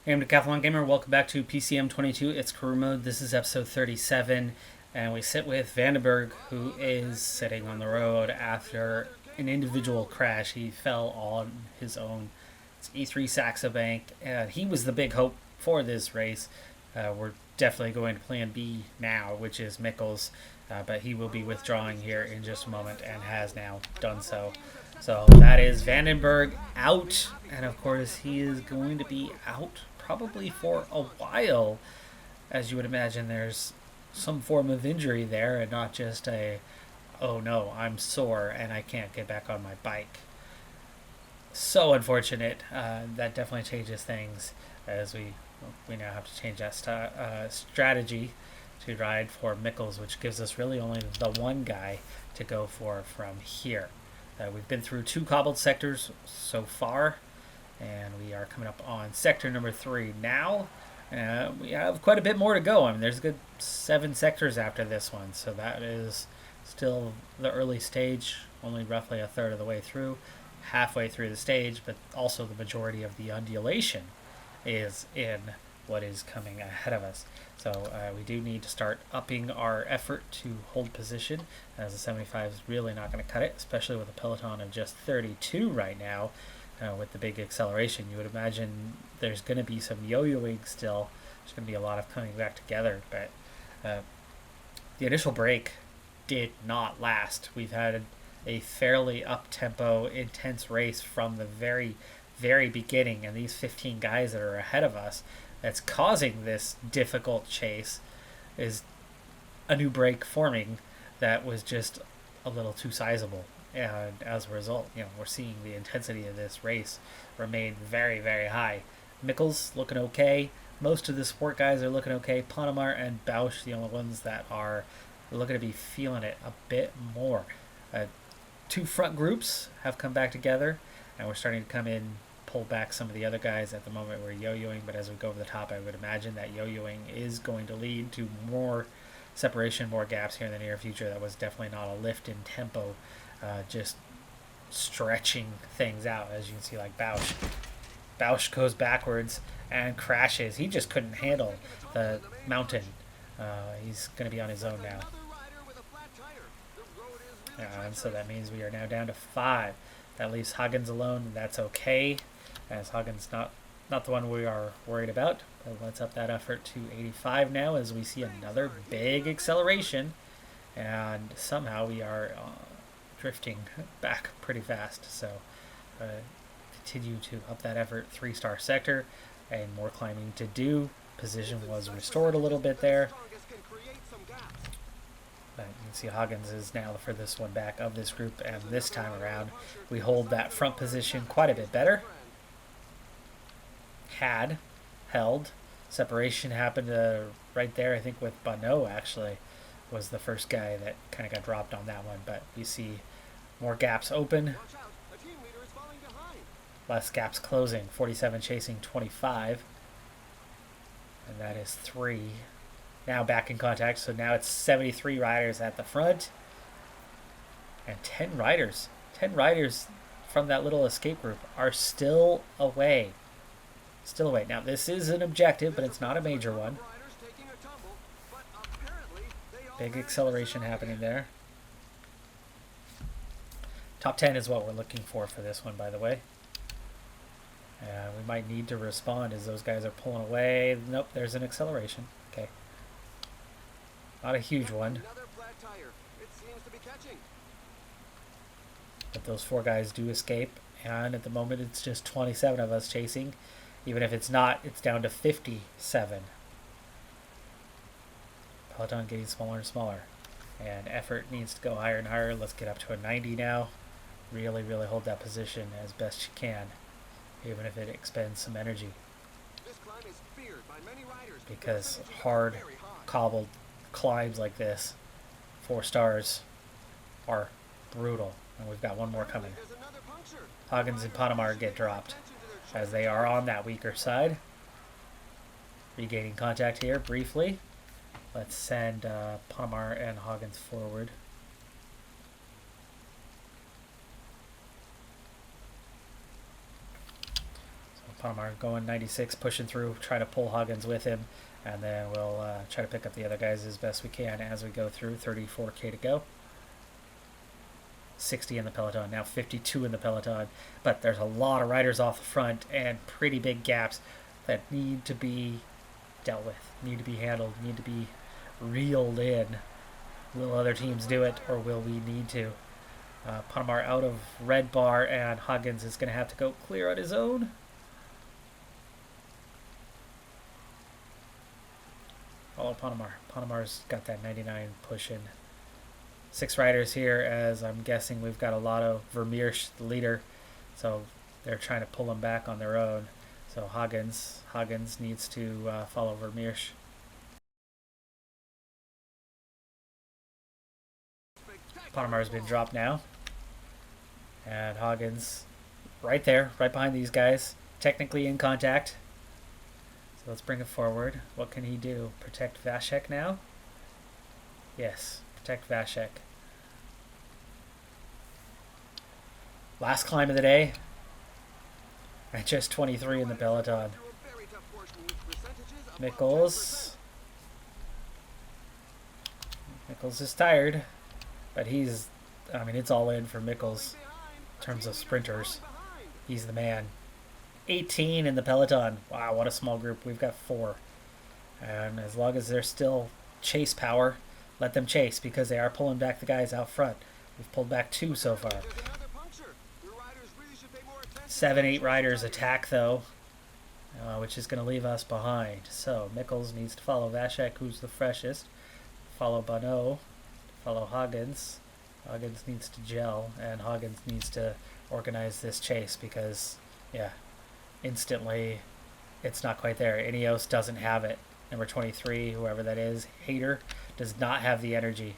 Hey, I'm Decathlon Gamer. Welcome back to PCM22. It's career mode. This is episode 37, and we sit with Vandenberg, who is sitting on the road after an individual crash. He fell on his own. It's E3 Saxo Bank, and he was the big hope for this race. We're definitely going to plan B now, which is Mikkels, but he will be withdrawing here in just a moment and has now done so. So that is Vandenberg out, and of course he is going to be out probably for a while. As you would imagine, there's some form of injury there and not just a, oh no, I'm sore and I can't get back on my bike. So unfortunate. That definitely changes things as we now have to change that strategy to ride for Mikkels, which gives us really only the one guy to go for from here. We've been through 2 cobbled sectors so far, and we are coming up on sector number 3 now. We have quite a bit more to go. I mean, there's a good 7 sectors after this one, so that is still the early stage, only roughly a third of the way through, halfway through the stage, but also the majority of the undulation is in what is coming ahead of us. So we do need to start upping our effort to hold position, as the 75 is really not going to cut it, especially with a Peloton of just 32 right now. With the big acceleration, you would imagine there's going to be some yo-yoing still. There's going to be a lot of coming back together, but the initial break did not last. We've had a fairly up-tempo, intense race from the very, very beginning, and these 15 guys that are ahead of us that's causing this difficult chase is a new break forming that was just a little too sizable. And as a result, we're seeing the intensity of this race remain very, very high. Mikkels looking okay. Most of the sport guys are looking okay. Panamar and Bausch, the only ones that are looking to be feeling it a bit more. 2 front groups have come back together, and we're starting to come in, pull back some of the other guys. At the moment we're yo-yoing, but as we go over the top, I would imagine that yo-yoing is going to lead to more separation, more gaps here in the near future. That was definitely not a lift in tempo, just stretching things out. As you can see, like Bausch goes backwards and crashes. He just couldn't handle the mountain. He's going to be on his own now. And so that means we are now down to 5. That leaves Huggins alone. That's okay, as Huggins not the one we are worried about. But let's up that effort to 85 now, as we see another big acceleration, and somehow we are drifting back pretty fast. So continue to up that effort. 3-star sector and more climbing to do. Position was restored a little bit there. But you can see Huggins is now the furthest one back of this group, and this time around we hold that front position quite a bit better. Held. Separation happened right there, I think, with Bonneau actually was the first guy that kind of got dropped on that one, but we see more gaps open. Less gaps closing. 47 chasing 25. And that is 3. Now back in contact, so now it's 73 riders at the front. And 10 riders from that little escape group are still away. Now, this is an objective, but it's not a major one. Big acceleration happening there. Top 10 is what we're looking for this one, by the way. We might need to respond as those guys are pulling away. Nope, there's an acceleration. Okay. Not a huge one. But those 4 guys do escape, and at the moment it's just 27 of us chasing. Even if it's not, it's down to 57. Peloton getting smaller and smaller, and effort needs to go higher and higher. Let's get up to a 90 now. Really, really hold that position as best you can, even if it expends some energy. Because hard, cobbled climbs like this, 4 stars, are brutal. And we've got one more coming. Huggins and Panamar get dropped, as they are on that weaker side. Regaining contact here briefly. Let's send Panamar and Huggins forward. So Panamar going 96, pushing through, try to pull Huggins with him, and then we'll try to pick up the other guys as best we can as we go through. 34K to go. 60 in the Peloton, now 52 in the Peloton, but there's a lot of riders off the front and pretty big gaps that need to be dealt with, need to be handled, need to be reeled in. Will other teams do it, or will we need to? Panamar out of red bar, and Huggins is going to have to go clear on his own. Follow Panamar. Panamar's got that 99 pushing. 6 riders here, as I'm guessing we've got a lot of Vermeersch, the leader, so they're trying to pull him back on their own. So Huggins needs to follow Vermeersch. Panamar's been dropped now, and Huggins right there, right behind these guys, technically in contact. So let's bring it forward. What can he do? Protect Vashek now? Yes, protect Vashek. Last climb of the day. At just 23 in the Peloton. Mickles is tired, but he's, I mean, it's all in for Mickles in terms of sprinters. He's the man. 18 in the Peloton. Wow, what a small group. We've got 4. And as long as there's still chase power, let them chase, because they are pulling back the guys out front. We've pulled back 2 so far. 7, 8 riders attack, though, which is going to leave us behind. So Mickles needs to follow Vashek, who's the freshest. Follow Bonneau. Follow Huggins. Huggins needs to gel, and Huggins needs to organize this chase because, yeah, instantly it's not quite there. Ineos doesn't have it. Number 23, whoever that is, Hater, does not have the energy.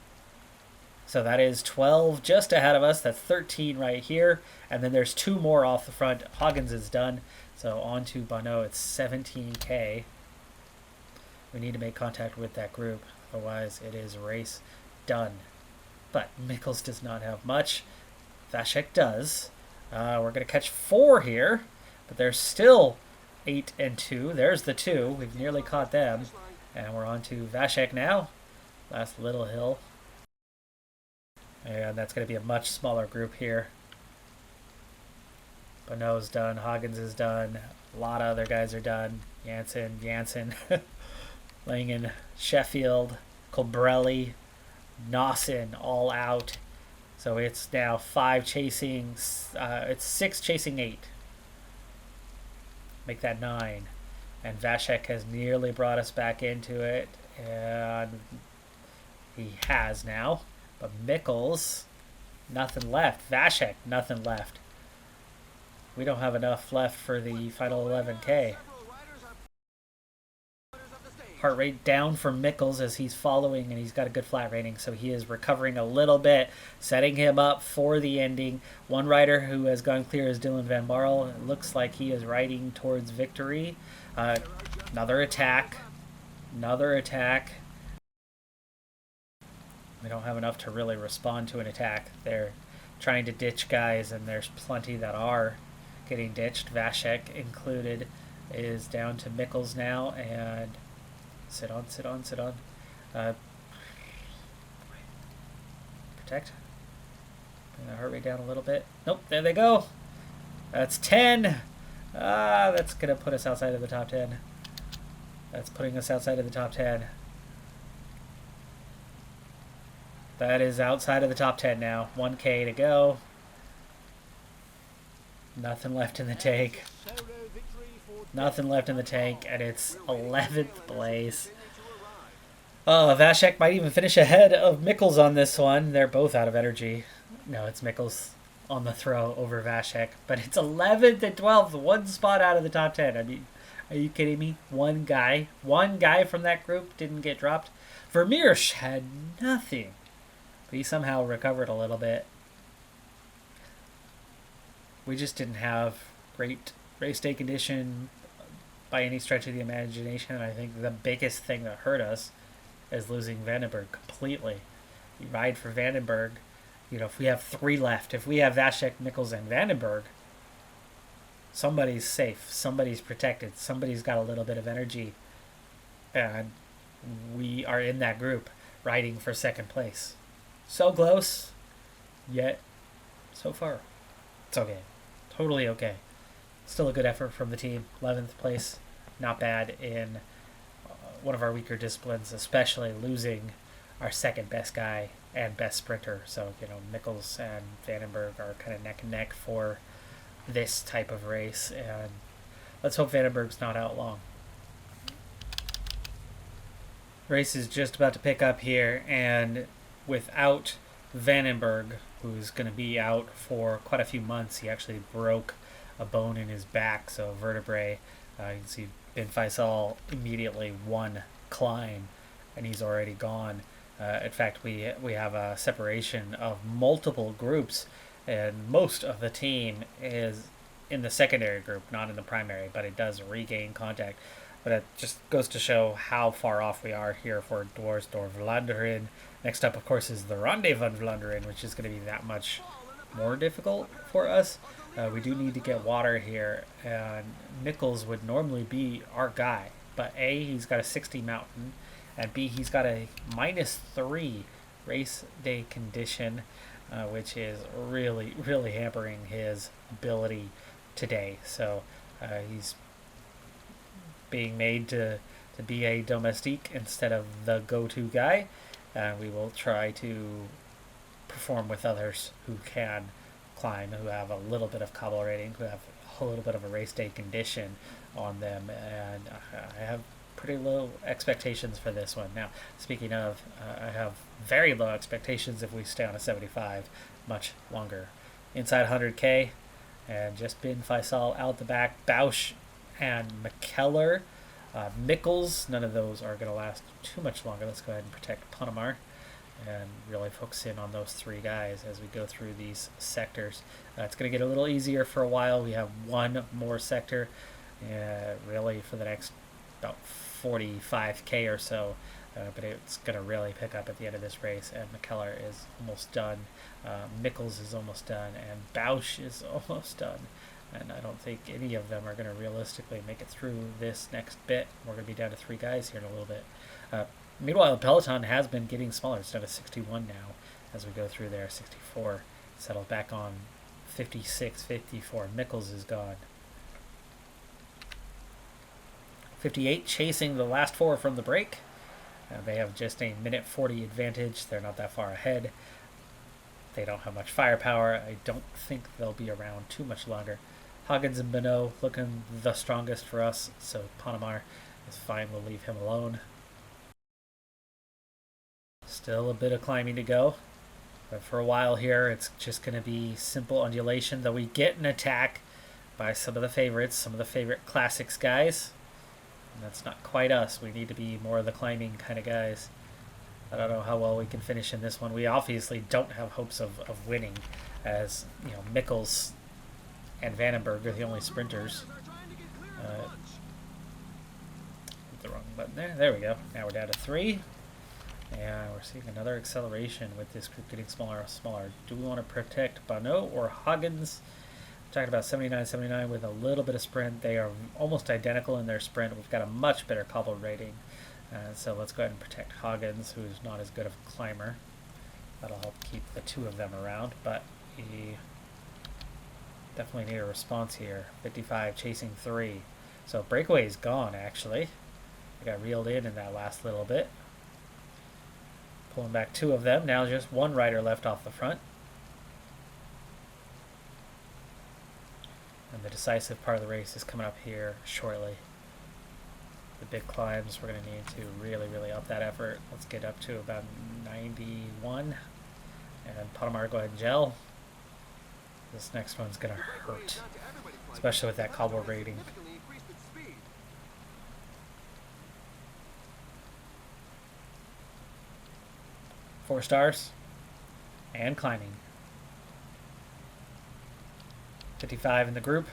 So that is 12 just ahead of us. That's 13 right here. And then there's 2 more off the front. Huggins is done. So on to Bonneau. It's 17K. We need to make contact with that group. Otherwise, it is race done. But Mickles does not have much. Vashek does. We're going to catch 4 here. But there's still 8 and 2. There's the 2. We've nearly caught them. And we're on to Vashek now. Last little hill. And that's going to be a much smaller group here. Bonneau's done. Huggins is done. A lot of other guys are done. Janssen, Langen, Sheffield, Colbrelli, Nawson, all out. So it's now 5 chasing. It's 6 chasing 8. Make that 9. And Vashek has nearly brought us back into it. And he has now. But Mickles, nothing left. Vashek, nothing left. We don't have enough left for the final 11K. Heart rate down for Mickles as he's following, and he's got a good flat rating, so he is recovering a little bit, setting him up for the ending. One rider who has gone clear is Dylan Van Barl. It looks like he is riding towards victory. Another attack. Another attack. We don't have enough to really respond to an attack. They're trying to ditch guys, and there's plenty that are getting ditched. Vashek included is down to Mickles now, and sit on. Protect. Bring the heart rate down a little bit. Nope, there they go. That's 10. That's going to put us outside of the top 10. That's putting us outside of the top 10. That is outside of the top 10 now. 1K to go. Nothing left in the tank. Nothing left in the tank, and it's 11th place. Vashek might even finish ahead of Mickles on this one. They're both out of energy. No, it's Mickles on the throw over Vashek. But it's 11th and 12th. 1 spot out of the top 10. I mean, are you kidding me? One guy from that group didn't get dropped. Vermeersch had nothing. But he somehow recovered a little bit. We just didn't have great race day condition by any stretch of the imagination. I think the biggest thing that hurt us is losing Vandenberg completely. You ride for Vandenberg. You know, if we have 3 left, if we have Vashek, Mickles, and Vandenberg, somebody's safe, somebody's protected, somebody's got a little bit of energy, and we are in that group riding for second place. So close, yet so far. It's okay. Totally okay. Still a good effort from the team. 11th place, not bad in one of our weaker disciplines, especially losing our second best guy and best sprinter. So, Mikkels and Vandenberg are kind of neck and neck for this type of race, and let's hope Vandenberg's not out long. Race is just about to pick up here, and without Vandenberg, who's going to be out for quite a few months, he actually broke a bone in his back, so vertebrae. You can see Ben Faisal immediately won climb, and he's already gone. In fact, we have a separation of multiple groups, and most of the team is in the secondary group, not in the primary, but it does regain contact. But it just goes to show how far off we are here for Dwars door Vlaanderen. Next up, of course, is the Ronde van Vlaanderen, which is going to be that much more difficult for us. We do need to get water here, and Mikkels would normally be our guy. But A, he's got a 60 mountain, and B, he's got a -3 race day condition, which is really, really hampering his ability today. So he's being made to be a domestique instead of the go-to guy. We will try to perform with others who can climb, who have a little bit of cobble rating, who have a little bit of a race day condition on them, and I have pretty low expectations for this one. Now, speaking of, I have very low expectations if we stay on a 75 much longer. Inside 100k, and just Ben Faisal out the back. Bausch and McKellar, Mikkels, none of those are going to last too much longer. Let's go ahead and protect Panamar and really focus in on those three guys as we go through these sectors. It's going to get a little easier for a while. We have one more sector, really for the next about 45k or so, but it's going to really pick up at the end of this race, and McKellar is almost done. Mikkels is almost done, and Bausch is almost done. And I don't think any of them are going to realistically make it through this next bit. We're going to be down to 3 guys here in a little bit. Meanwhile, the Peloton has been getting smaller. It's down to 61 now as we go through there. 64. Settled back on 56, 54. Mikkels is gone. 58 chasing the last 4 from the break. They have just a minute 40 advantage. They're not that far ahead. They don't have much firepower. I don't think they'll be around too much longer. Huggins and Bonneau looking the strongest for us, so Panamar is fine. We'll leave him alone. Still a bit of climbing to go, but for a while here it's just going to be simple undulation, though we get an attack by some of the favorites, some of the favorite classics guys, and that's not quite us. We need to be more of the climbing kind of guys. I don't know how well we can finish in this one. We obviously don't have hopes of winning, as Mikkels and Vandenberg are the only sprinters. Hit the wrong button there. There we go. Now we're down to 3. And we're seeing another acceleration with this group getting smaller and smaller. Do we want to protect Bonneau or Huggins? We're talking about 79-79 with a little bit of sprint. They are almost identical in their sprint. We've got a much better cobble rating. So let's go ahead and protect Huggins, who's not as good of a climber. That'll help keep the 2 of them around, but he definitely need a response here. 55 chasing 3. So breakaway is gone, actually. I got reeled in that last little bit. Pulling back 2 of them. Now just 1 rider left off the front. And the decisive part of the race is coming up here shortly. The big climbs, we're going to need to really, really up that effort. Let's get up to about 91. And Panamar, go ahead and gel. This next one's going to hurt, especially with that cobble rating. Four stars and climbing. 55 in the group.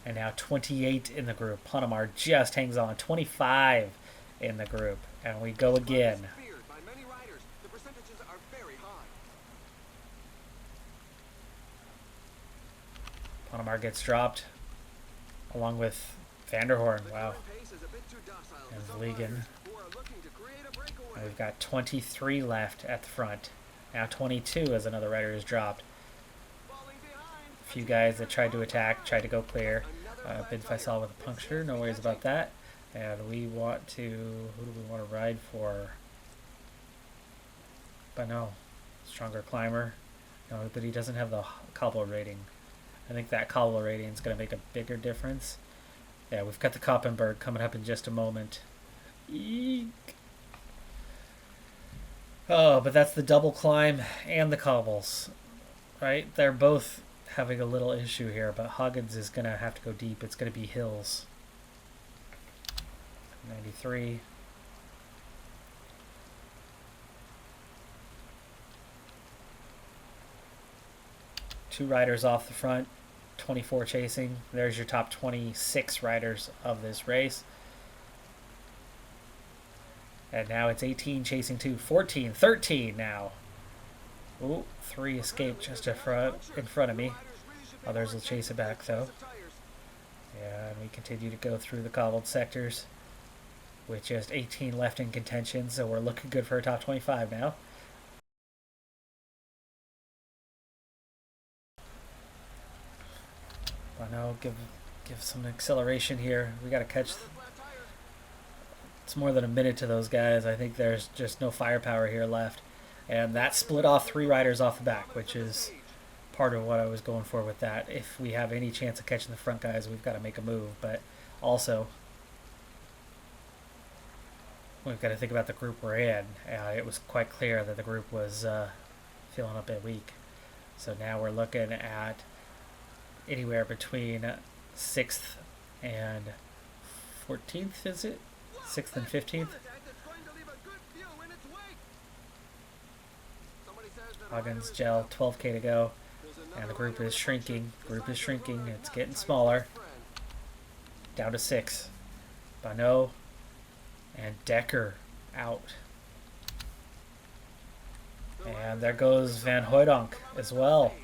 And now 28 in the group. Panamar just hangs on. 25 in the group. And we go again. Ponemar gets dropped, along with Vanderhorn. Wow. And Vliegen. And we've got 23 left at the front. Now 22 as another rider is dropped. A few guys that tried to attack, tried to go clear. Bid Faisal with a puncture, no worries about that. And we want to, who do we want to ride for? But no, stronger climber. No, but he doesn't have the cobble rating. I think that cobble rating is going to make a bigger difference. Yeah, we've got the Koppenberg coming up in just a moment. Eek. Oh, but that's the double climb and the cobbles, right? They're both having a little issue here, but Huggins is going to have to go deep. It's going to be hills. 93. Two riders off the front, 24 chasing. There's your top 26 riders of this race. And now it's 18 chasing 2, 14, 13 now. Ooh, 3 escaped just in front of me. Others will chase it back though. Yeah, and we continue to go through the cobbled sectors with just 18 left in contention, so we're looking good for a top 25 now. I know, give some acceleration here. We got to catch. It's more than a minute to those guys. I think there's just no firepower here left. And that split off 3 riders off the back, which is part of what I was going for with that. If we have any chance of catching the front guys, we've got to make a move. But also, we've got to think about the group we're in. It was quite clear that the group was feeling a bit weak. So now we're looking at anywhere between 6th and 14th, is it? 6th and 15th? Huggins, Gel, 12k to go. And the group is shrinking. It's getting smaller. Down to 6. Bano and Decker out. And there goes Van Hooydonk as well.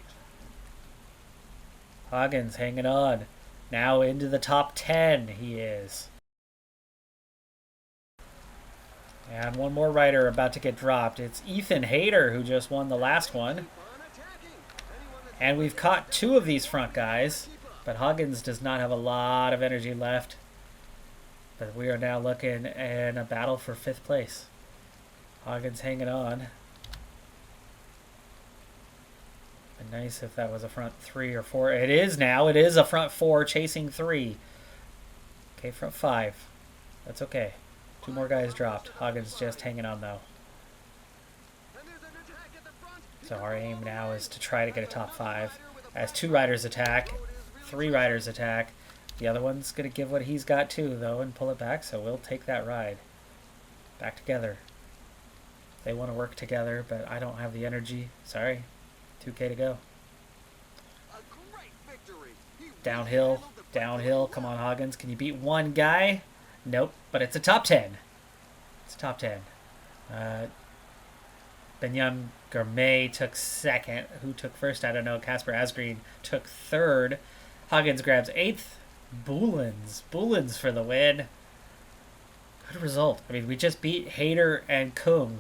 Huggins hanging on. Now into the top 10 he is. And one more rider about to get dropped. It's Ethan Hayter who just won the last one. And we've caught 2 of these front guys. But Huggins does not have a lot of energy left. But we are now looking in a battle for 5th place. Huggins hanging on. Nice if that was a front 3 or 4. It is now. It is a front 4 chasing 3. Okay, front 5. That's okay. 2 more guys dropped. Huggins just hanging on though. So our aim now is to try to get a top 5. As 2 riders attack, 3 riders attack. The other one's going to give what he's got too though and pull it back, so we'll take that ride. Back together. They want to work together, but I don't have the energy. Sorry. 2k to go. Downhill. Come on, Huggins. Can you beat one guy? Nope, but it's a top 10. It's a top 10. Benyan Gourmet took 2nd. Who took 1st? I don't know. Casper Asgreen took 3rd. Huggins grabs 8th. Boolens for the win. Good result. I mean, we just beat Hayter and Kung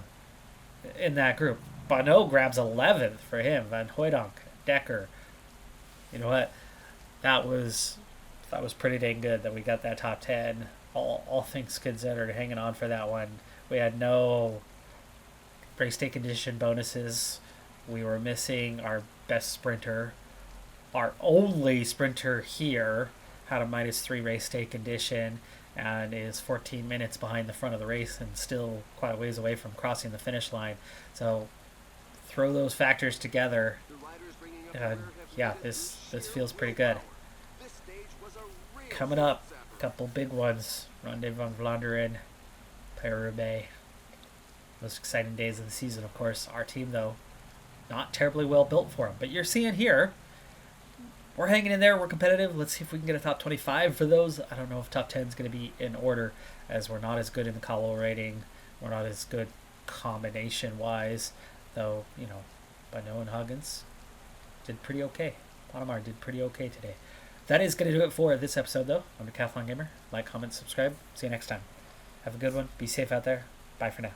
in that group. Bono grabs 11th for him. Van Hooydonk, Decker. You know what? That was pretty dang good that we got that top 10. All things considered, hanging on for that one. We had no race day condition bonuses. We were missing our best sprinter. Our only sprinter here had a -3 race day condition and is 14 minutes behind the front of the race and still quite a ways away from crossing the finish line. So throw those factors together, and yeah, this feels pretty good. Coming up, a couple big ones. Ronde van Vlaanderen, Paris-Roubaix. Most exciting days of the season, of course. Our team, though, not terribly well built for them. But you're seeing here, we're hanging in there. We're competitive. Let's see if we can get a top 25 for those. I don't know if top 10 is going to be in order, as we're not as good in the cobble rating. We're not as good combination-wise. Though, you know, Bano and Huggins did pretty okay. Automar did pretty okay today. That is going to do it for this episode, though. I'm Decathlon Gamer. Like, comment, subscribe. See you next time. Have a good one. Be safe out there. Bye for now.